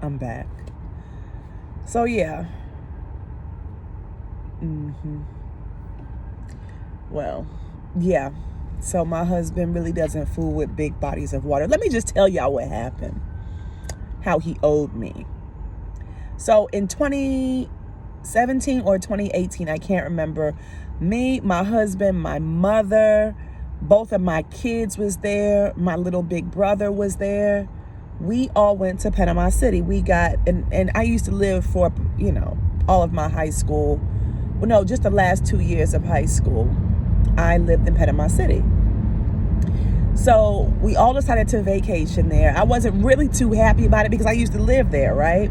I'm back. So yeah. Well, yeah. So my husband really doesn't fool with big bodies of water. Let me just tell y'all what happened. How he owed me. So in 2017 or 2018, I can't remember, me, my husband, my mother, both of my kids was there, my little big brother was there. We all went to Panama City. We got, and I used to live for, all of my high school. Well, no, just the last 2 years of high school, I lived in Panama City. So we all decided to vacation there. I wasn't really too happy about it because I used to live there, right?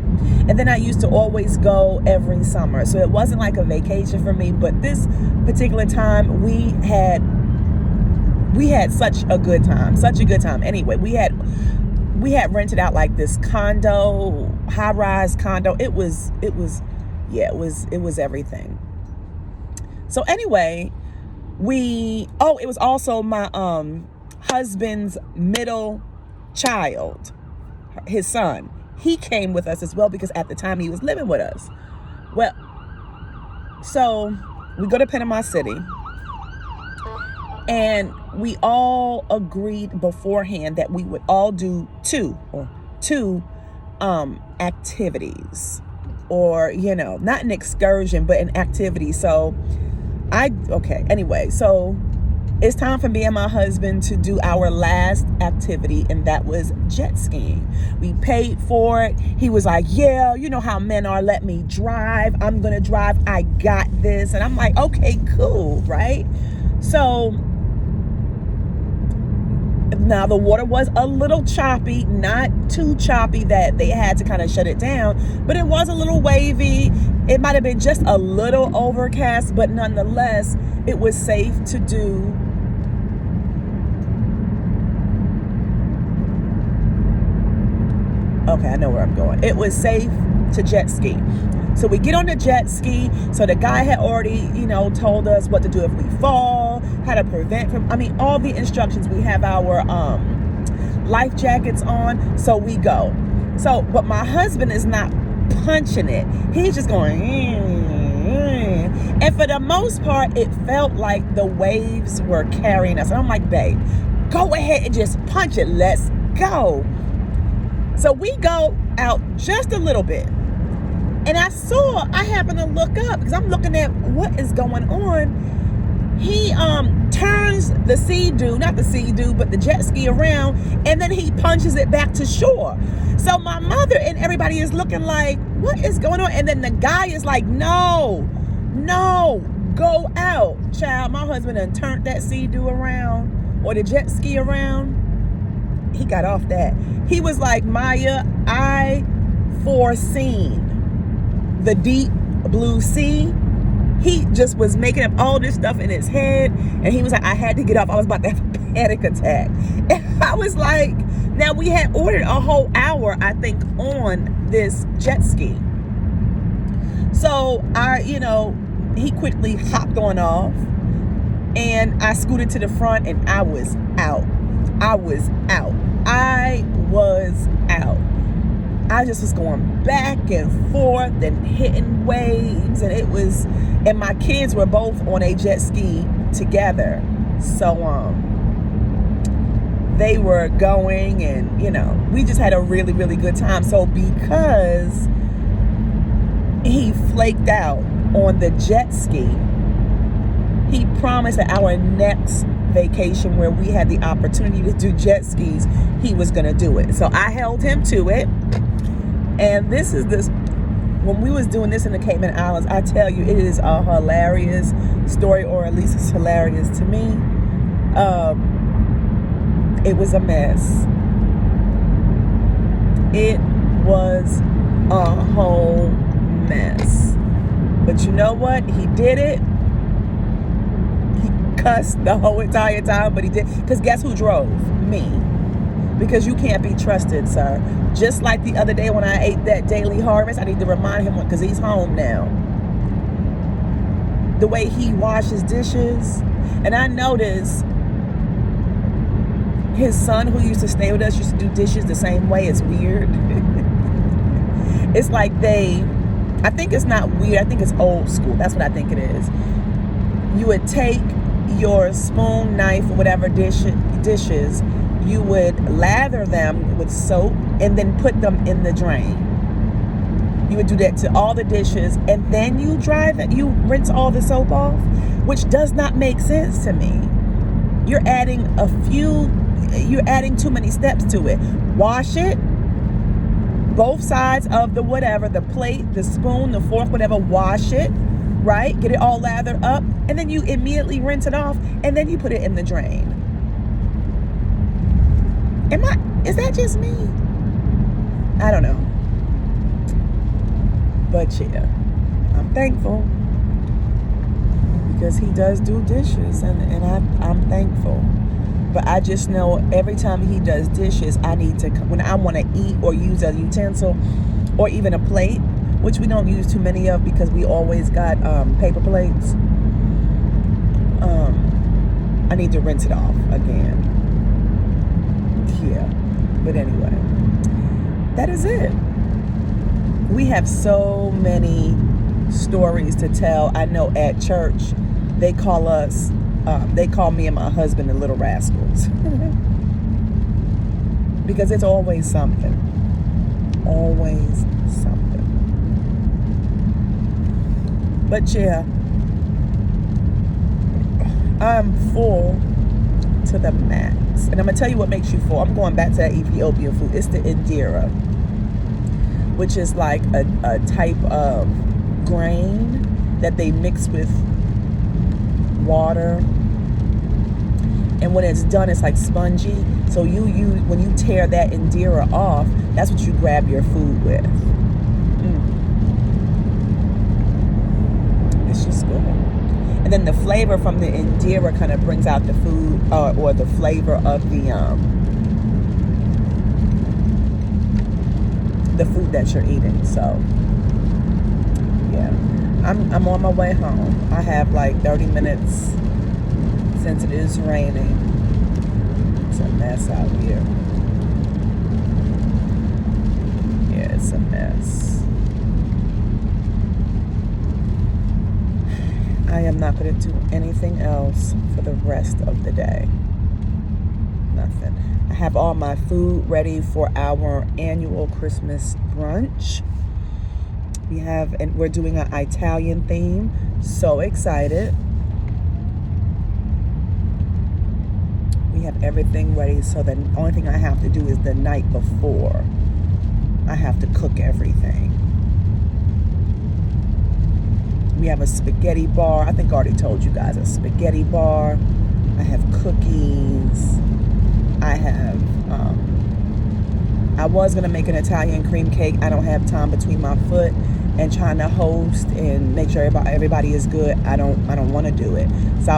And then I used to always go every summer. So it wasn't like a vacation for me. But this particular time, we had such a good time. Such a good time. Anyway, we had rented out like this condo, high-rise condo. It was everything. So anyway, it was also my husband's middle child, his son. He came with us as well because at the time he was living with us. Well, so we go to Panama City, and we all agreed beforehand that we would all do two activities, or not an excursion but an activity. So anyway, so it's time for me and my husband to do our last activity, and that was jet skiing. We paid for it. He was like, yeah, you know how men are, let me drive. I'm gonna drive. I got this. And I'm like, okay, cool, right? So now the water was a little choppy, not too choppy that they had to kind of shut it down, but it was a little wavy. It might have been just a little overcast, but nonetheless, it was safe to do. Okay, I know where I'm going. It was safe to jet ski. So we get on the jet ski. So the guy had already, told us what to do if we fall, how to prevent from, all the instructions. We have our life jackets on. So we go. So, but my husband is not punching it. He's just going, and for the most part, it felt like the waves were carrying us. And I'm like, babe, go ahead and just punch it. Let's go. So we go out just a little bit. And I happened to look up because I'm looking at what is going on. He turns the Sea-Doo, not the Sea-Doo, but the jet ski around, and then he punches it back to shore. So my mother and everybody is looking like, what is going on? And then the guy is like, no, go out. Child, my husband done turned that Sea-Doo around, or the jet ski around. He got off that. He was like, Maya, I foreseen the deep blue sea. He just was making up all this stuff in his head, and he was like, I had to get off. I was about to have a panic attack. And I was like, now we had ordered a whole hour, I think, on this jet ski. So he quickly hopped on off, and I scooted to the front, and I was out. I just was going back and forth and hitting waves, and my kids were both on a jet ski together. So they were going, and we just had a really, really good time. So because he flaked out on the jet ski, he promised that our next vacation where we had the opportunity to do jet skis, he was going to do it. So I held him to it. And when we was doing this in the Cayman Islands, I tell you, it is a hilarious story, or at least it's hilarious to me. It was a mess. It was a whole mess. But you know what? He did it. He cussed the whole entire time, but he did. Because guess who drove? Me. Because you can't be trusted, sir. Just like the other day when I ate that Daily Harvest, I need to remind him, because he's home now, the way he washes dishes. And I noticed his son, who used to stay with us, used to do dishes the same way. It's weird. It's like I think it's not weird. I think it's old school. That's what I think it is. You would take your spoon, knife, or whatever dishes, you would lather them with soap and then put them in the drain. You would do that to all the dishes, and then you rinse all the soap off, which does not make sense to me. You're adding too many steps to it. Wash it, both sides of the whatever, the plate, the spoon, the fork, whatever, wash it, right? Get it all lathered up, and then you immediately rinse it off, and then you put it in the drain. Is that just me? I don't know. But yeah, I'm thankful because he does do dishes, and I'm thankful. But I just know every time he does dishes, when I want to eat or use a utensil or even a plate, which we don't use too many of because we always got paper plates, I need to rinse it off again. Yeah. But anyway, that is it. We have so many stories to tell. I know at church, they call me and my husband the little rascals. Because it's always something. Always something. But yeah, I'm full to the max. And I'm going to tell you what makes you full. I'm going back to that Ethiopian food. It's the injera, which is like a type of grain that they mix with water. And when it's done, it's like spongy. So when you tear that injera off, that's what you grab your food with. It's just good. And then the flavor from the injera kind of brings out the food or the flavor of the food that you're eating. So yeah, I'm on my way home. I have like 30 minutes since it is raining. It's a mess out here. Yeah, it's a mess. I am not going to do anything else for the rest of the day. Nothing. I have all my food ready for our annual Christmas brunch. We're doing an Italian theme. So excited. We have everything ready, so the only thing I have to do is the night before. I have to cook everything. We have a spaghetti bar. I think I already told you guys, a spaghetti bar. I have cookies. I have, I was going to make an Italian cream cake. I don't have time between my foot and trying to host and make sure everybody is good. I don't want to do it. So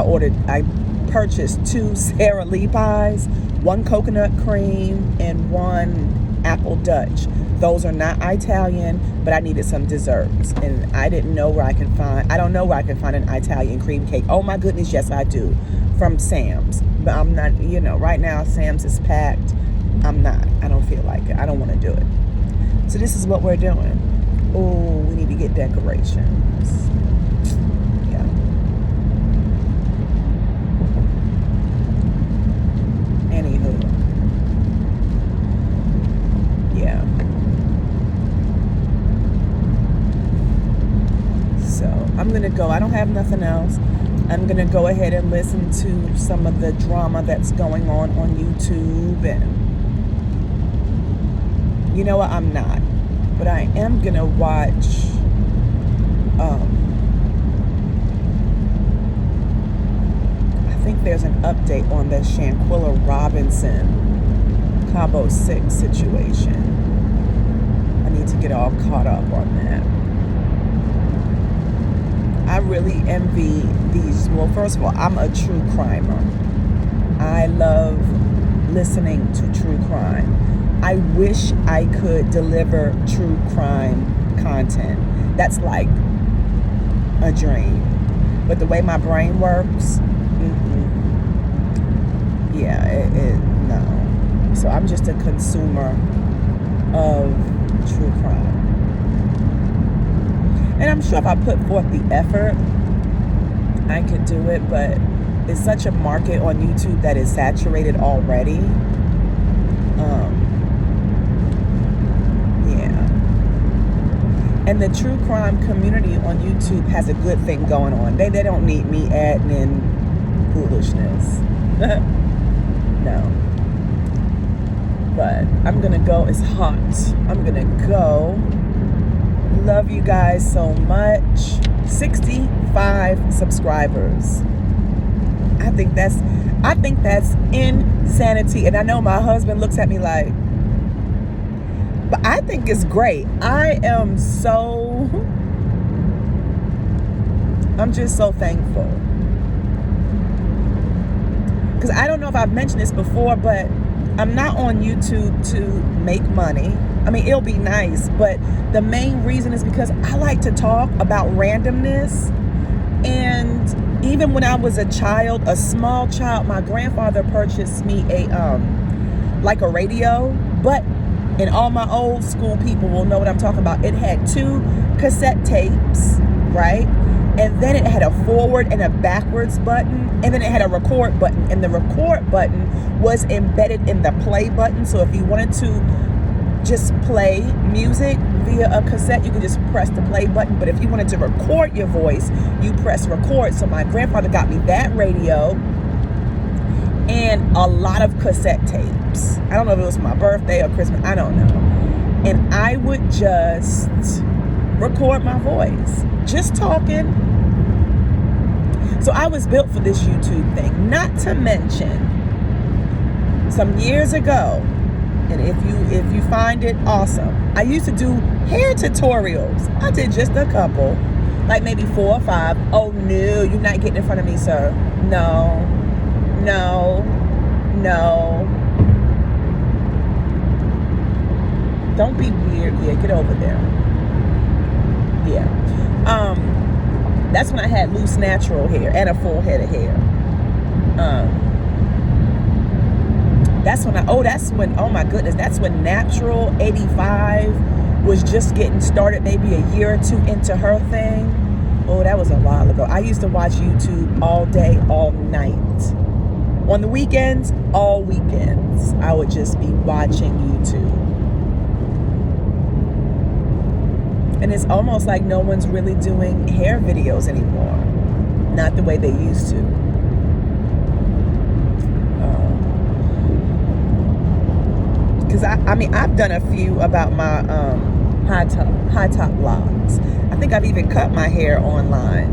I purchased 2 Sara Lee pies, 1 coconut cream and 1 apple Dutch. Those are not Italian, but I needed some desserts. And I don't know where I can find an Italian cream cake. Oh my goodness, yes I do. From Sam's. But I'm not, right now Sam's is packed. I don't feel like it. I don't want to do it. So this is what we're doing. Oh, we need to get decorations. Yeah. Anywho. Yeah. So I'm going to go. I don't have nothing else. I'm going to go ahead and listen to some of the drama that's going on YouTube. And you know what? I'm not. But I am going to watch I think there's an update on the Shanquilla Robinson Cabo 6 situation. I need to get all caught up on that. I really envy these. Well, first of all, I'm a true crimer. I love listening to true crime. I wish I could deliver true crime content. That's like a dream. But the way my brain works, no. So I'm just a consumer of true crime. And I'm sure if I put forth the effort, I could do it, but it's such a market on YouTube that is saturated already. Yeah. And the true crime community on YouTube has a good thing going on. They don't need me adding in foolishness. No. But I'm gonna go. It's hot. I'm gonna go. Love you guys so much. 65 subscribers. I think that's insanity. And I know my husband looks at me like, but I think it's great. I'm just so thankful. Because I don't know if I've mentioned this before, but I'm not on YouTube to make money. I mean, it'll be nice, but the main reason is because I like to talk about randomness. And even when I was a child, a small child, my grandfather purchased me a radio, but and all my old school people will know what I'm talking about. It had 2 cassette tapes, right? And then it had a forward and a backwards button, and then it had a record button, and the record button was embedded in the play button. So if you wanted to just play music via a cassette, you could just press the play button. But if you wanted to record your voice, you press record. So my grandfather got me that radio and a lot of cassette tapes. I don't know if it was for my birthday or Christmas, I don't know. And I would just record my voice, just talking. So I was built for this YouTube thing. Not to mention, some years ago, and if you find it awesome, I used to do hair tutorials. I did just a couple, like maybe 4 or 5. Oh no, you're not getting in front of me, sir. No. Don't be weird. Yeah, get over there. Yeah. That's when I had loose natural hair and a full head of hair. That's when, oh my goodness, that's when Natural 85 was just getting started, maybe a year or 2 into her thing. Oh, that was a while ago. I used to watch YouTube all day, all night. On the weekends, all weekends, I would just be watching YouTube. And it's almost like no one's really doing hair videos anymore. Not the way they used to. Because I've done a few about my high top locks. I think I've even cut my hair online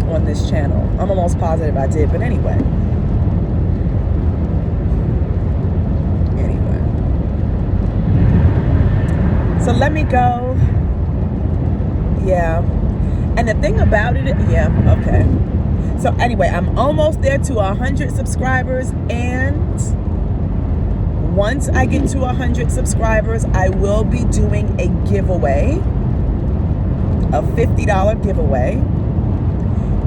on this channel. I'm almost positive I did, but anyway. So let me go. Yeah. And the thing about it, yeah, okay. So anyway, I'm almost there to 100 subscribers, and once I get to 100 subscribers, I will be doing a giveaway, a $50 giveaway.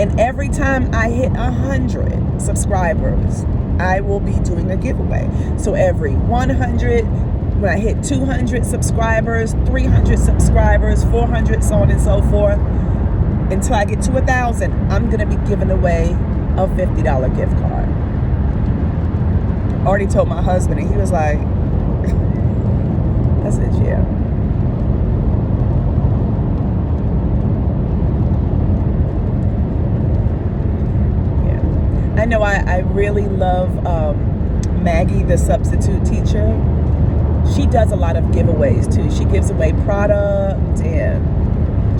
And every time I hit 100 subscribers, I will be doing a giveaway. So every 100, when I hit 200 subscribers, 300 subscribers, 400, so on and so forth, until I get to 1,000, I'm gonna be giving away a $50 gift card. Already told my husband, and he was like, I said, yeah. I know I really love Maggie, the substitute teacher. She does a lot of giveaways too. She gives away product, and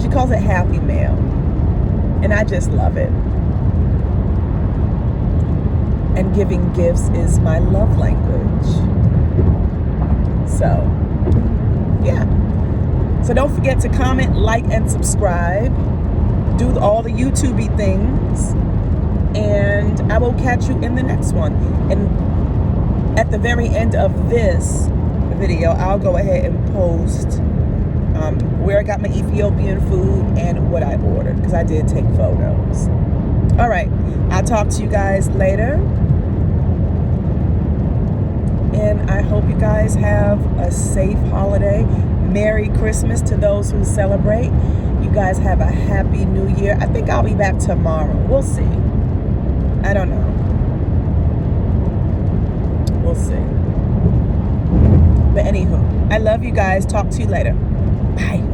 she calls it Happy Mail. And I just love it. And giving gifts is my love language. So, yeah. So don't forget to comment, like, and subscribe. Do all the YouTube-y things. And I will catch you in the next one. And at the very end of this video, I'll go ahead and post where I got my Ethiopian food and what I ordered, because I did take photos. All right, I'll talk to you guys later. And I hope you guys have a safe holiday. Merry Christmas to those who celebrate. You guys have a happy new year. I think I'll be back tomorrow. We'll see. I don't know. We'll see. But anywho, I love you guys. Talk to you later. Bye.